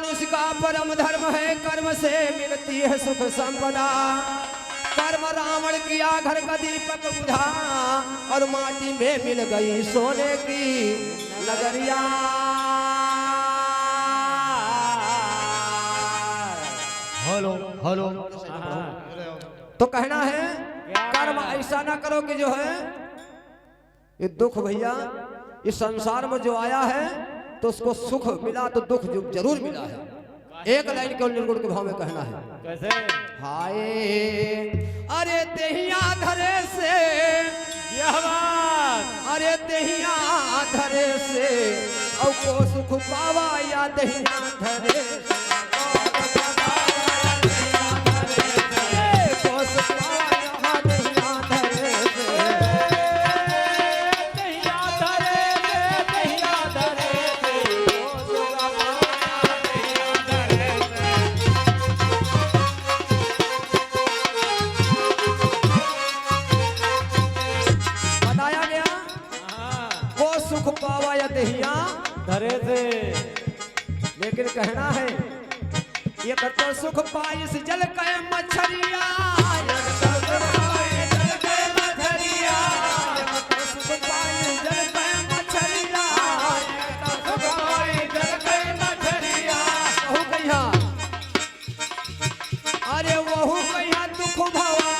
मनुष्य का परम धर्म है, कर्म से मिलती है सुख संपदा। कर्म रावण किया घर का दीपक बुझा, और माटी में मिल गई सोने की नगरिया। Hello hello. तो कहना है कर्म ऐसा ना करो कि जो है ये दुख भैया इस संसार में जो आया है तो उसको सुख मिला तो दुख जो जरूर मिला है। एक लाइन केवल निर्गुण के भाव में कहना है कैसे? हाय अरे देहिया धरे से, यह बात अरे देहिया धरे से औ को सुख पावा या देहिया धरे से। धरे थे, लेकिन कहना है ये तो सुख पाइस जल के मछरिया, अरे वहु कहिया दुख भवा,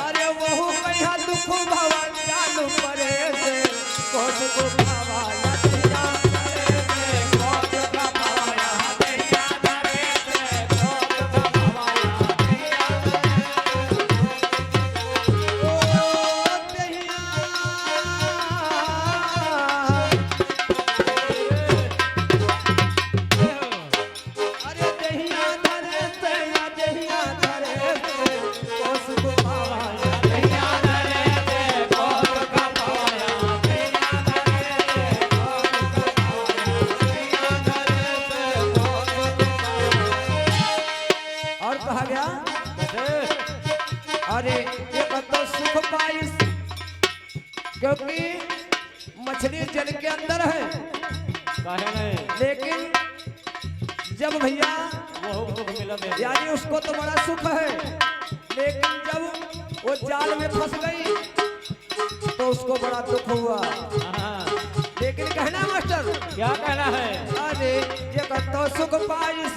अरे वहु कहिया दुख भवा चालू परे से को सुख भवा। अरे ये तो सुख पाइस क्योंकि मछली जल के अंदर है, लेकिन जब भैया यानी उसको तो बड़ा सुख है, लेकिन जब वो जाल में फंस गई तो उसको बड़ा दुख हुआ। लेकिन कहना मास्टर क्या कहना है? अरे ये तो सुख पाइस,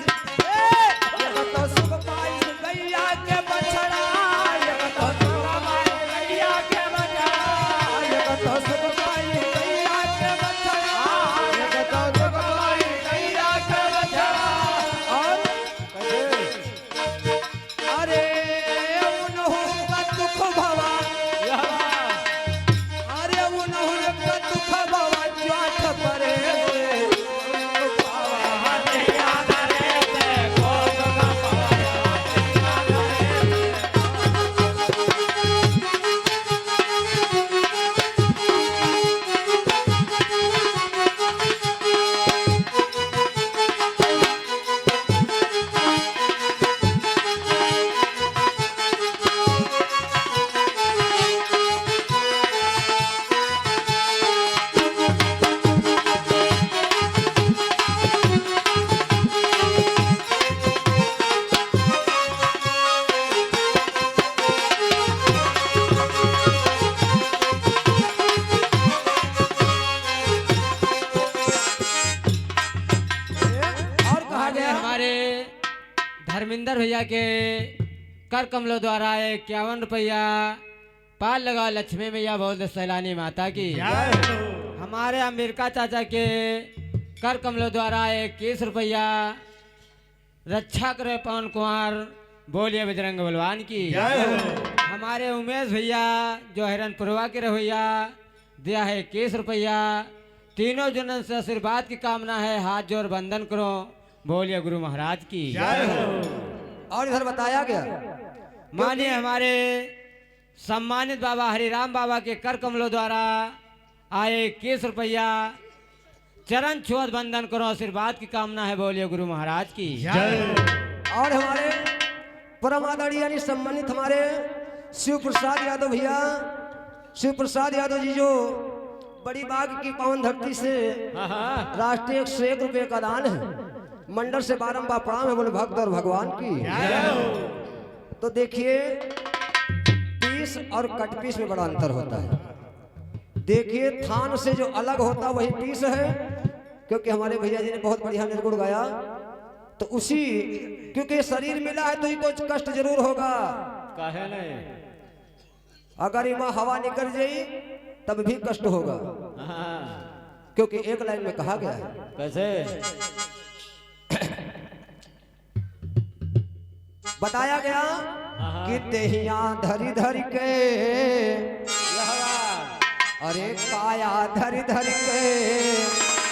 ये तो सुख पाइस गैया के बछड़ा, धर्मेंद्र भैया के कर कमलों द्वारा 51 रुपया पाल लगा लक्ष्मी मैया बोल सैलानी माता की। हमारे अमेरिका चाचा के कर कमलों द्वारा 21 रुपया रक्षा करे पवन कुमार बोलिए बजरंग बलवान की। हमारे उमेश भैया जो हिरनपुरवा के रवैया दिया है 21 रुपया। तीनों जनन से आशीर्वाद की कामना है, हाथ जोड़ बंधन करो बोलिए गुरु महाराज की। और इधर बताया गया मानिए हमारे सम्मानित बाबा हरिराम बाबा के कर कमलों द्वारा आए 21 रुपया चरण छुअत बंधन करो आशीर्वाद की कामना है बोलिए गुरु महाराज की। और हमारे परम आदरणीय यानी सम्मानित हमारे शिव प्रसाद यादव भैया, शिव प्रसाद यादव जी जो बड़ी बाग की पावन धरती से राष्ट्रीय 101 रुपये का दान है, मंडल से बारंबार प्रणाम है, बोले भक्त और भगवान की। तो देखिए पीस और कटपीस में बड़ा अंतर होता है। देखिए थान से जो अलग होता वही पीस है, क्योंकि हमारे भैया जी ने बहुत बढ़िया निर्गुण गाया। तो उसी क्योंकि शरीर मिला है तो ही कुछ कष्ट जरूर होगा। काहे नहीं? अगर इमा हवा निकल जाई तब भी कष्ट होगा, हाँ, क्योंकि एक लाइन में कहा गया है कैसे? बताया गया कि देहिया धरी धरी के, अरे काया धरी धरी के,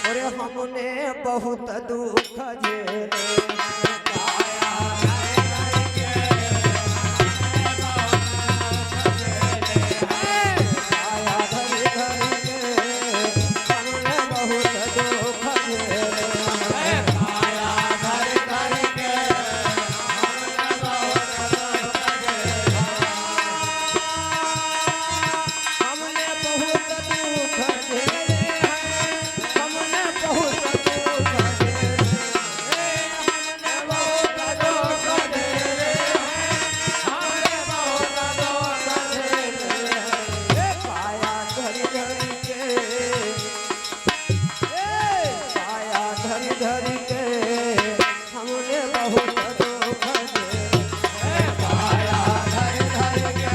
अरे हमने बहुत दुख झेले। काया धरी धरी के, काया धरी धरी के, हमने बहुत दुख झेले। काया धरी धरी के, हमने बहुत दुख झेले हैं, हमने बहुत दुख झेले हैं, हमने बहुत दुख झेले हैं, हमने बहुत दुख झेले हैं। काया धरी धरी के, काया धरी धरी के, हमने बहुत दुख झेले हैं। काया धरी धरी के,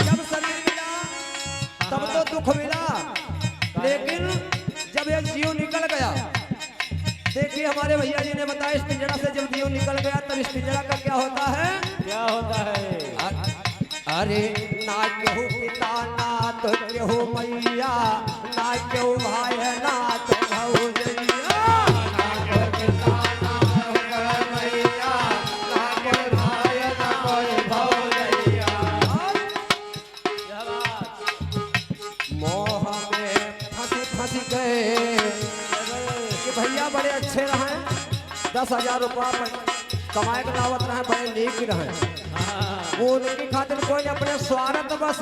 जब शरीर मिला तब तो दुख मिला, लेकिन जब ये जीव निकल गया, देखिए हमारे भैया जी ने बताया इस पिंजरा से जब जीव निकल गया तब इस पिंजरा का क्या होता है? क्या होता है? अरे ना केहू पिता ना तो केहू मैया, ना केहू भाई ना तो भौजैया, ना केहू पिता ना कोई मैया, ना कोई भाई ना कोई भौजैया। मोह में फंसी फंसी गए कि भैया बड़े अच्छे रहे, 10,000 रुपया कमाए के लावत रहे, बड़े नीक रहे। वो उनकी खातिर कोई अपने स्वार्थ बस,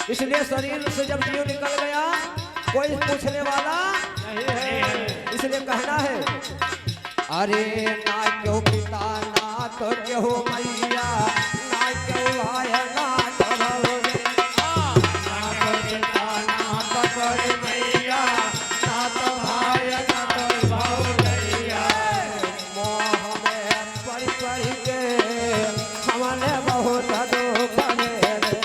इसलिए शरीर से जब जीव निकल गया कोई पूछने वाला नहीं है। इसलिए कहना है अरे ना क्यों पिता ना तो क्यों मैया, ना क्यों भाई ना तो भौजैया, ना तो पिता ना तो कोई मैया, ना तो भाई ना तो भौजैया। मोह में पड़ पड़ के हमने बहुत दुख झेले।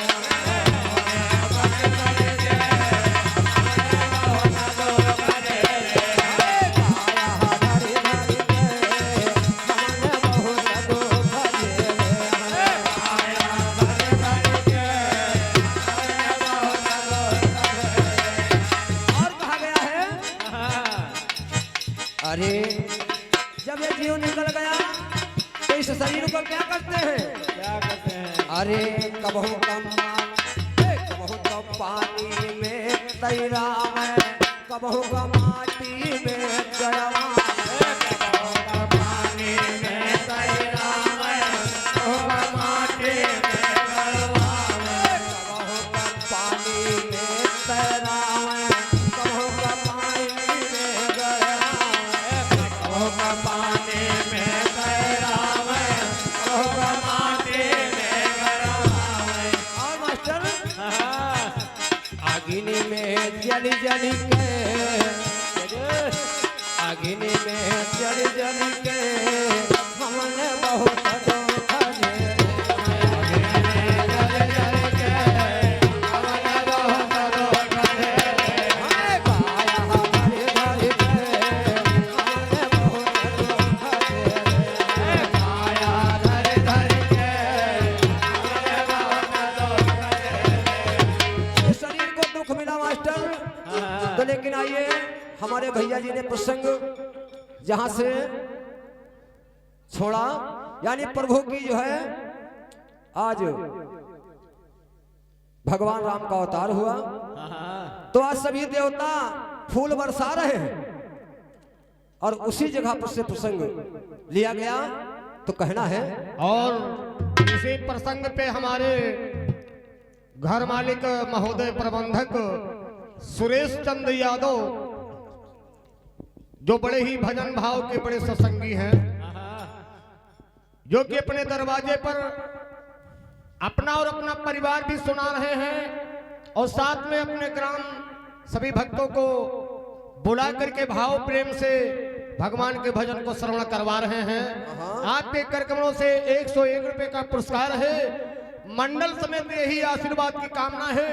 अरे जब ये जीव निकल गया तो इस शरीर को क्या करते हैं? क्या करते हैं? अरे कबहू कबहू तो पानी में तैरा मैं, कबहू का माटी में गया कबहू का पानी में तैरा मैं, कबहू का माटी में गया कबहू का पानी में तैरा मैं, कबहू का पानी में गया कबहू का पानी में तैरा मैं, कबहू का माटी में गया। और मास्टर अग्नि में जल जल के, अग्नि में जल जल के हमने बहुत दुख झेले। अग्नि में जल जल के हमने बहुत दुख झेले। काया धरी धरी के हमने बहुत दुख झेले। काया धरी धरी के हमने बहुत दुख झेले। इस शरीर को दुख मिला मास्टर, तो लेकिन आइए हमारे भैया जी ने प्रसंग जहां से छोड़ा, यानी प्रभु की जो है आज भगवान राम का अवतार हुआ, तो आज सभी देवता फूल बरसा रहे हैं और उसी जगह पर से प्रसंग लिया गया। तो कहना है और इसी प्रसंग पे हमारे घर मालिक महोदय प्रबंधक सुरेश चंद्र यादव, जो बड़े ही भजन भाव के बड़े सत्संगी हैं, जो कि अपने दरवाजे पर अपना और अपना परिवार भी सुना रहे हैं और साथ में अपने ग्राम सभी भक्तों को बुला करके भाव प्रेम से भगवान के भजन को श्रवण करवा रहे हैं। आपके कार्यक्रमों से 101 रुपए का पुरस्कार है। मंडल समेत यही आशीर्वाद की कामना है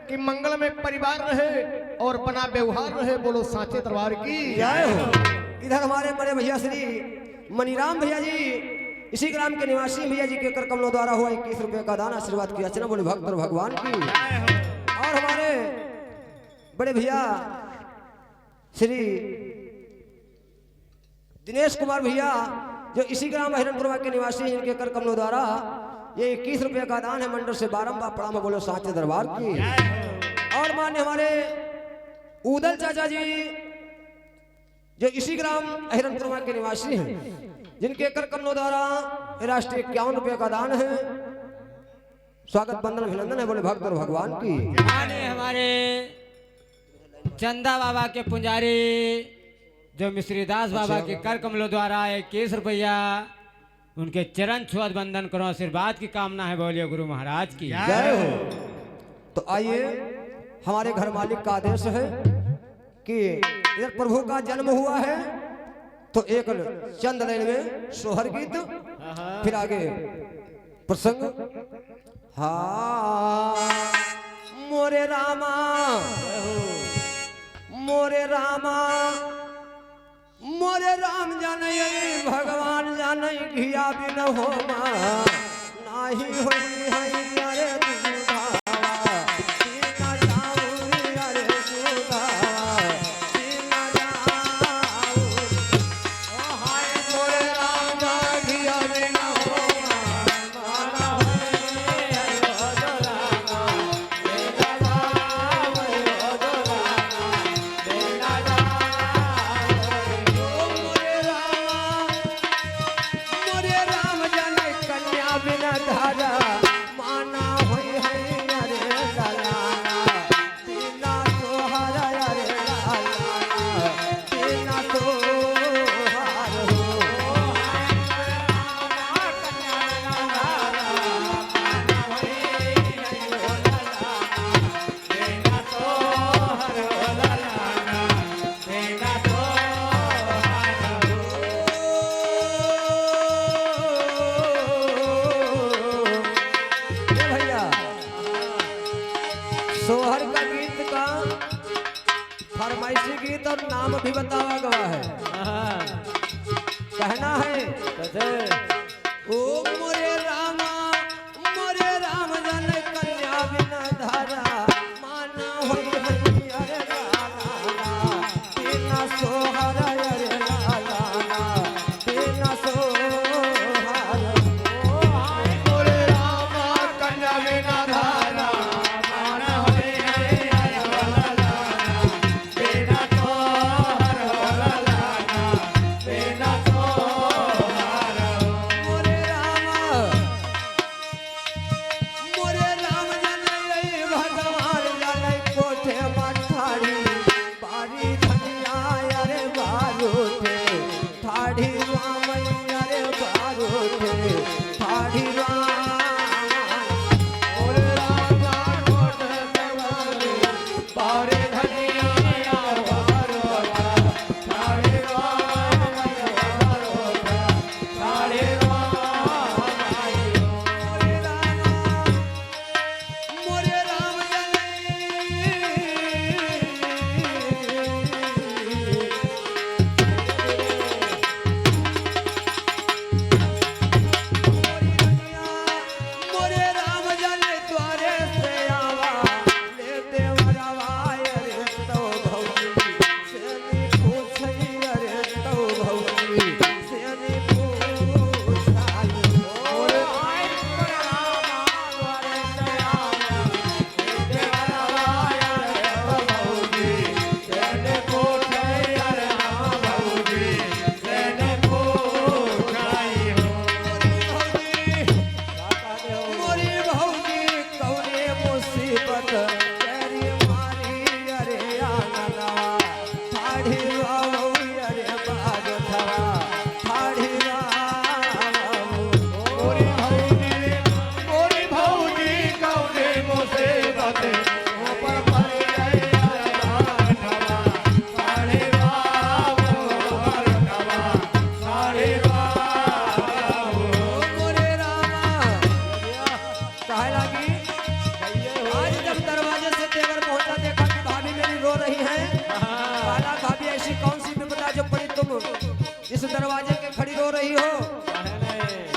कि मंगल में परिवार रहे और बना व्यवहार रहे। बोलो सांचे दरबार की जय हो। इधर हमारे बड़े भैया श्री मनीराम भैया जी, इसी ग्राम के निवासी भैया जी के कर कमलों द्वारा हुआ 21 रुपए का दान आशीर्वाद की अर्चना। बोले भक्त और भगवान की। और हमारे बड़े भैया श्री दिनेश कुमार भैया, जो इसी ग्राम हिरणपुरवा के निवासी हैं, इनके कर कमलों द्वारा ये 21 रुपए का दान है। मंडल से बारंबार प्रणाम। बोलो सांचे दरबार की। और मान्य हमारे उदल चाचा जी, जो इसी ग्राम हिरणपुरवा के निवासी हैं, जिनके कर कमलों द्वारा राष्ट्रीय 51 रुपए का दान है। स्वागत बंदन अभिनंदन है। बोले भक्त और भगवान की। हमारे चंदा बाबा के पुजारी, जो मिश्रीदास बाबा के कर कमलों द्वारा 21 रुपया, उनके चरण छुअत बंदन करो, आशीर्वाद की कामना है। बोलिए गुरु महाराज की जय हो। तो आइए, हमारे घर मालिक का आदेश है कि इधर प्रभु का जन्म हुआ है, तो एक चंद लाइन में सोहर गीत, फिर आगे प्रसंग। हाँ मोरे रामा, मोरे रामा, मोरे राम जाने भगवान जाने घिया बिन हो नाही होई हई अरे दूधावा सीना जाऊरी अरे दूधावा सीना जाऊरी। ओ हाय मोरे राम जाने घिया बिन हो माना होई अरे दोलाना बेला जाऊरी दोलाना बेला धारा माना होई है अरे लालाना तीना तोहार अरे लालाना तीना तोहार हो। सोहर का गीत का फरमाइशी गीत और नाम भी बतावा गवा है। कहना है ओ मोरे रामा, मोरे राम जन कन्या बिना धारा माना होई हई अरे लालाना तीना सोहर अरे लालाना तीना सोहर। ओ हाय मोरे रामा कन्या बिना धारा इस दरवाजे के खड़ी रो रही हो।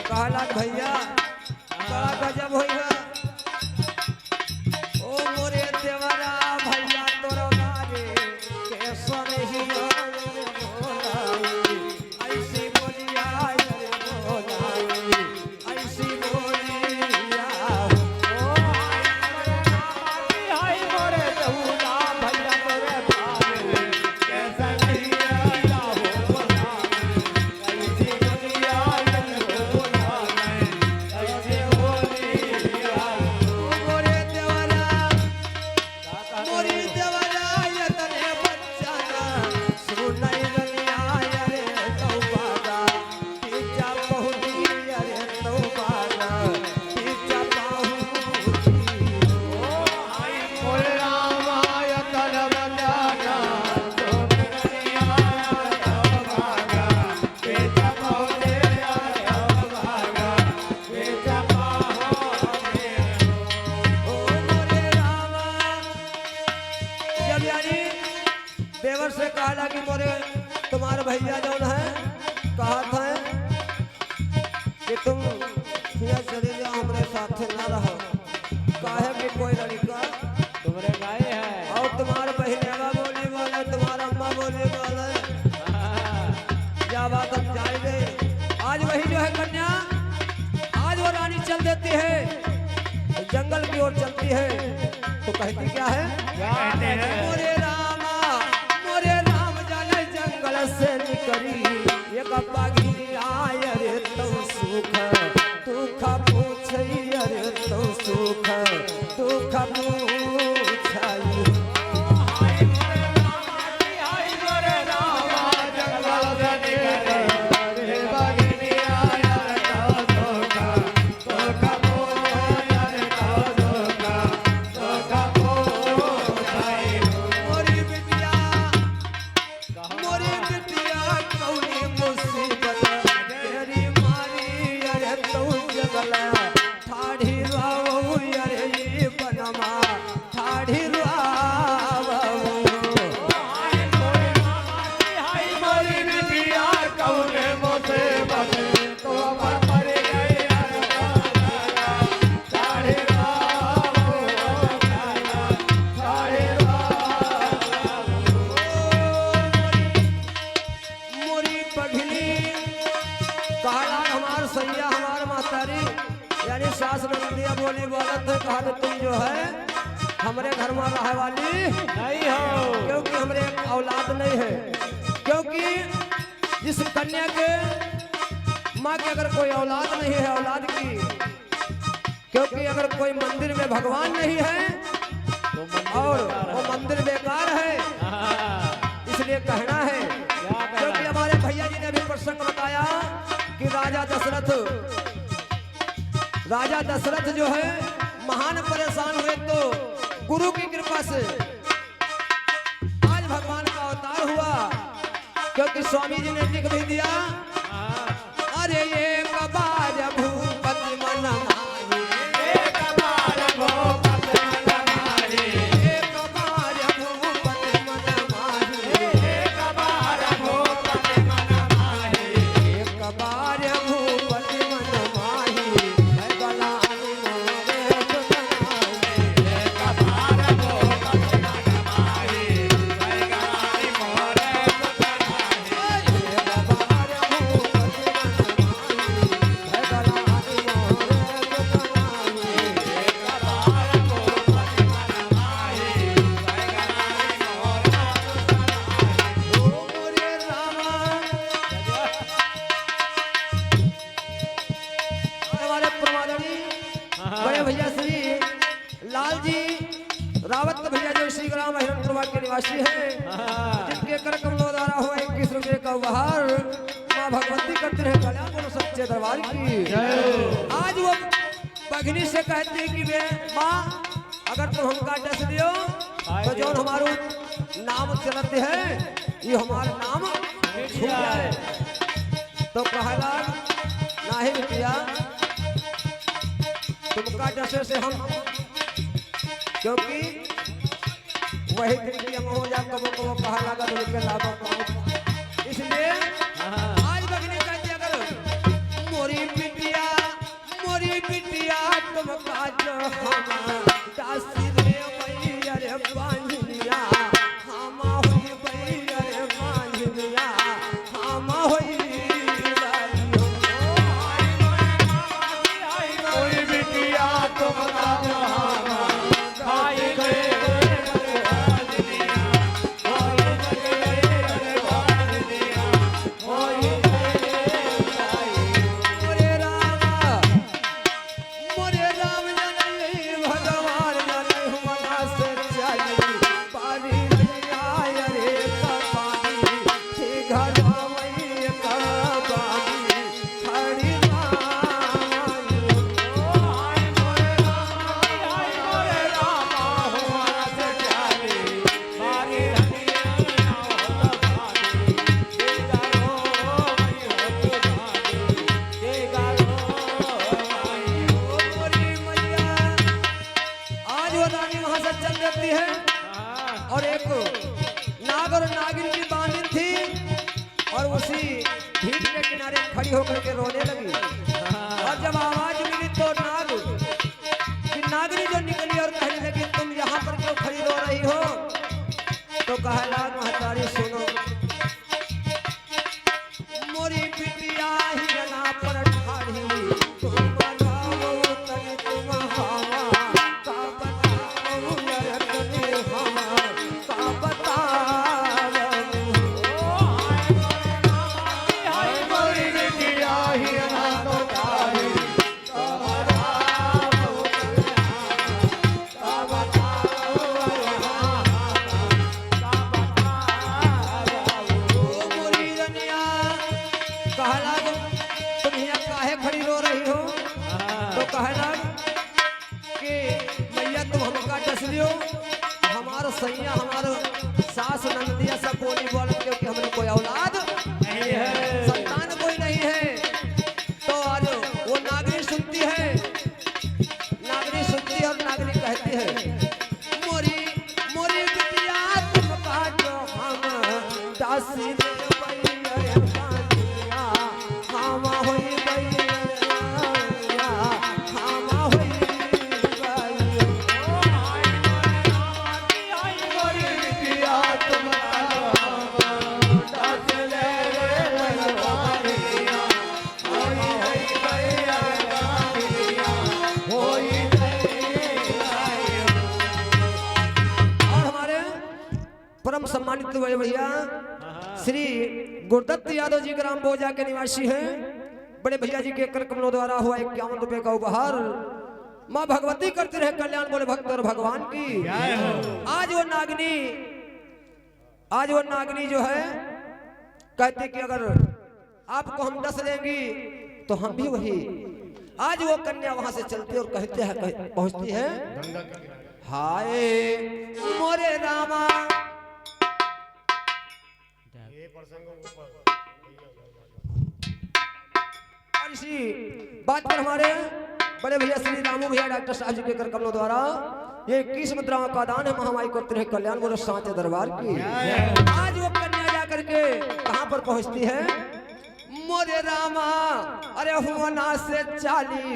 कहला भैया बड़ा गजब होइगा। ओ मोरे देवरा भैया तोरा बारे के सनहिया रे बोलाई, ऐसी बोलिया रे बोलाई, ऐसी बोलिया ओ हाय मोरे दहुला भैया तोरे भावे कैसा नहीं हो बोला ऐसी दुनिया हो बोला ऐसे बोलिया मोरे देवरा मोरी देवरा ये तने बच्चा ना सुनाई रनिया रे तौबागा पीछा बहुती रे तौबागा पीछा बहुती ओ हाय बोले रामाय तलब जाना तो दुनिया भागा बेटा पौधे भागा बेटा पाहो ओ मोरे रामा। जब यानी देवर से कहला कि मोरे तुम्हारे भैया जौन है कहा था कि तुम यहाँ चले जाओ हमारे साथ ना रहो। काहे कि कोई लड़का तुम्हारे गाय है और तुम्हारे बहनेवा बोले वाले तुम्हारा अम्मा बोले वाले क्या बात हम जान गए। आज वही जो है कन्या आज वो रानी चल देती है जंगल की ओर चलती है तो कहती क्या है क्या कहते हैं मोरे राम जाने जंगल से निकली एक पागी आय रे तो सुख दुख पूछई रे तो सुख दुख पूछई। हाय मोरे रामा जंगल से निकले रे बागनी आया तो धोखा धोखा बोला रे तो धोखा बोलाई मोरी बिटिया कौनी मुसीबत तेरी मारी अरे तू जगल ठाढ़ी रावू अरे ये बनमा ठाढ़ी रावू। हाय मोरी बिटिया कौन मोसे बसे तो पर गई साढ़े मोरी पगली कहला हमार सैया हमार मातारी यानी सास नंदिया बोली बोलत है कहा तुम जो है हमारे घर में रहे वाली नहीं हो क्योंकि हमारे औलाद नहीं है। क्योंकि जिस कन्या के माँ के अगर कोई औलाद नहीं है औलाद की क्योंकि अगर कोई मंदिर में भगवान नहीं है और वो मंदिर बेकार है इसलिए कहना है। क्योंकि हमारे भैया जी ने भी प्रसंग बताया कि राजा दशरथ जो है महान परेशान हुए तो गुरु की कृपा से आज भगवान का अवतार हुआ। क्योंकि स्वामी जी ने लिख भी दिया अरे ये कबार भूपति मन माही, एक बार भोपत मन माही एक कबार भूपति मन माही, एक बार भोपत मन माही एक कबार भूपति मन माही, है गलानी मोरे सुनाई। एक बार भोपत मन माही है गलाई मोरे सुतनाही ये कबार भूपति मन माही, है गलानी मोरे सुनाई। एक बार भोपत मन माही है गलाई मोरे सुतनाही ओ मोरे रामा हमारे प्रमाणी बड़े भैया श्री लाल जी रावत भैया जो श्री ग्राम हिरणपुर के निवासी हैं जिनके कर कमलों द्वारा हुआ 21 रुपये का उपहार माँ भगवती करते रहे कल्याण बोलो सच्चे दरबार की। आज वो पगनी से कहती है कि वे माँ अगर तुम हमका डस दियो तो जो हमारो नाम चलते है ये हमारा नाम छूट जाए। तो प्रहलाद नाही बिटिया तुमका डसे से हम क्योंकि वही तरीके हम हो जा कबो कबो कहा लगा तो के लाभ इसलिए भीड़ के किनारे खड़ी होकर के रोने लगी। और जब आवाज मिली तो नागरी जो निकली और कहने लगी तुम यहाँ पर क्यों खड़ी रो रही हो? तो कहला महतारी सुनो, मोरी बिटिया हिरना पर ठाड़ी तुम बताओ तनी तुम हवा का बताओ यार तनी हवा का बताओ। हाय मोरी बिटिया हिरना तो ठाड़ी कहला तुम यहाँ काहे खड़ी रो रही हो? तो कहला कि मैया तुम हमका डस लियो, हमारो सैया हमारो सास नंदिया सब बोली बोल क्योंकि हमने कोई औलाद नहीं है, संतान कोई नहीं है। तो आज वो नागरी सुनती है, नागरी सुनती है और नागरी कहती है मोरी मोरी बिटिया तुम काटो हम दासी दे परम सम्मानित बड़े भैया श्री गुरुदत्त यादव जी ग्राम बोजा के निवासी हैं। बड़े भैया जी के कर कमलों द्वारा हुआ 51 रुपए का उपहार माँ भगवती करते रहे कल्याण बोले भक्त और भगवान की। आज वो नागनी जो है कहते कि अगर आपको हम 10 देंगी तो हम भी वही। आज वो कन्या वहां से चलती और कहते हैं पहुंचती है हाय मोरे रामा। और इसी बात पर हमारे बड़े भैया श्री रामू भैया डॉक्टर साहब जी के कर कमलों द्वारा ये 21 मुद्राओं का दान है महामाई करते रहे कल्याण बोलो साँचे दरबार की। आज वो कन्या जाकर के कहां पर पहुंचती है? मोरे रामा अरे हुआ से चाली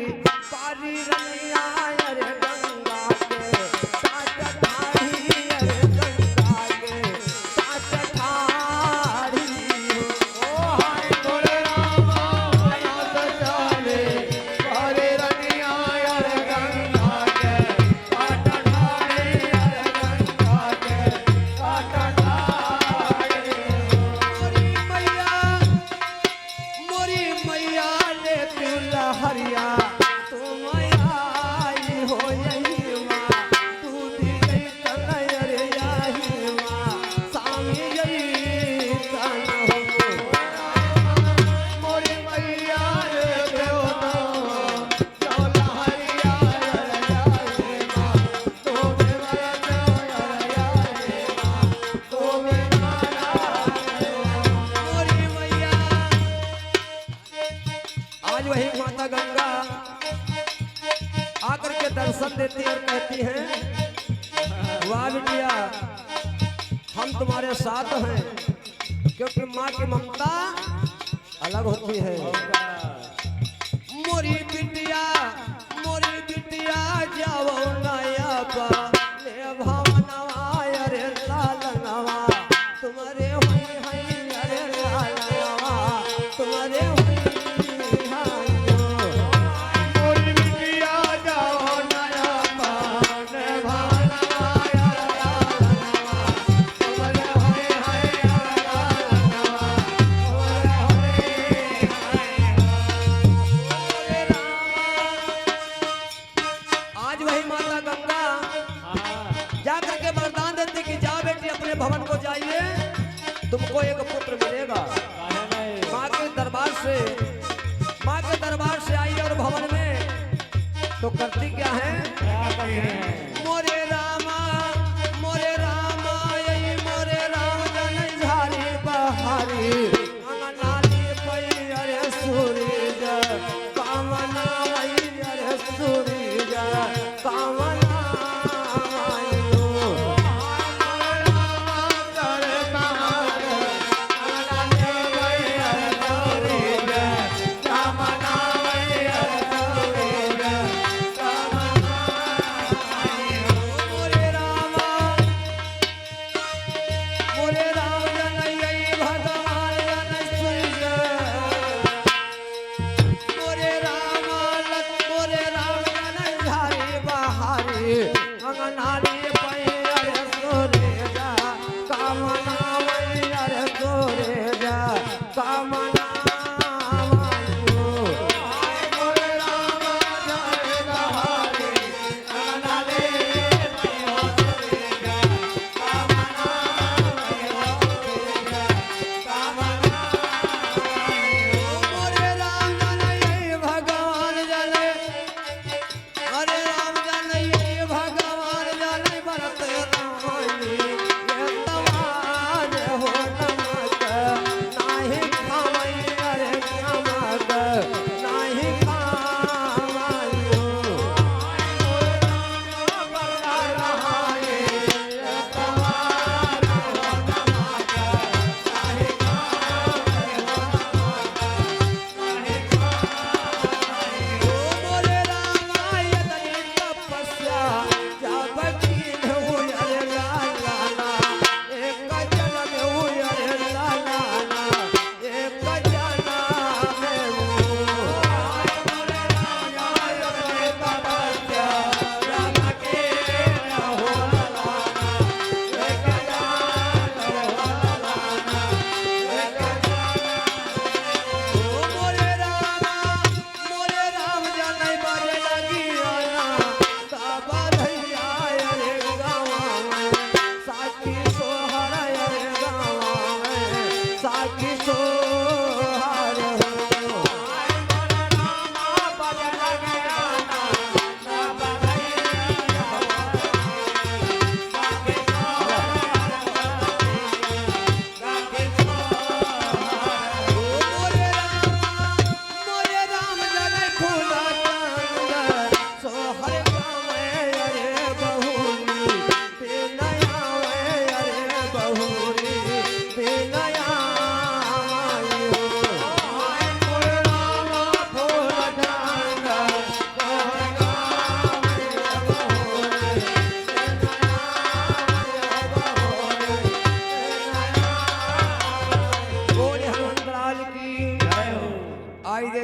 पारी रनिया अरे गंगा के साथ ठाड़ी अरे गंगा के साथ ठाड़ी। ओ हाय मोरे रामा हुआ से चाली पारी रनिया अरे गंगा के साथ ठाड़ी अरे गंगा के साथ ठाड़ी। मोरी मैया ले तू लहरिया तुम आई हो यही माँ तू दी गई तनयर यही माँ सामी यही तन हो। मोरी मैया रे देवता चौला हरिया रे माँ तो मेरा रे माँ तो मेरा मोरी मैया आज वही माता गंगा आकर के दर्शन देती और कहती है वाह बिटिया हम तुम्हारे साथ हैं, क्योंकि माँ की ममता अलग होती है। मोरी बिटिया जाओ नया पा ले भवनवा अरे लालनवा तुम्हारे हुई है अरे लालनवा तुम्हारे हुई है। मोरी बिटिया जाओ नया पान भानवाया तुम्हारे होए हाय आज वही माता गंगा जाकर के वरदान देती कि जाओ बेटी अपने भवन को जाइए तुमको एक पुत्र मिलेगा। माँ के दरबार से आई और भवन में तो करती क्या है? मोरे रामा यही मोरे राम जन झारी बहारी अंगनाली पई अरे सूरज कामना वही अरे सूरज कामना आयो। कर कहां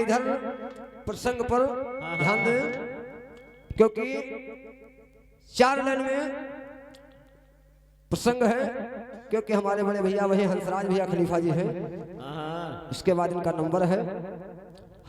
इधर प्रसंग पर ध्यान दें, क्योंकि 4 लाइन में प्रसंग है, क्योंकि हमारे बड़े भैया वही हंसराज भैया खलीफा जी हैं, इसके बाद इनका नंबर है।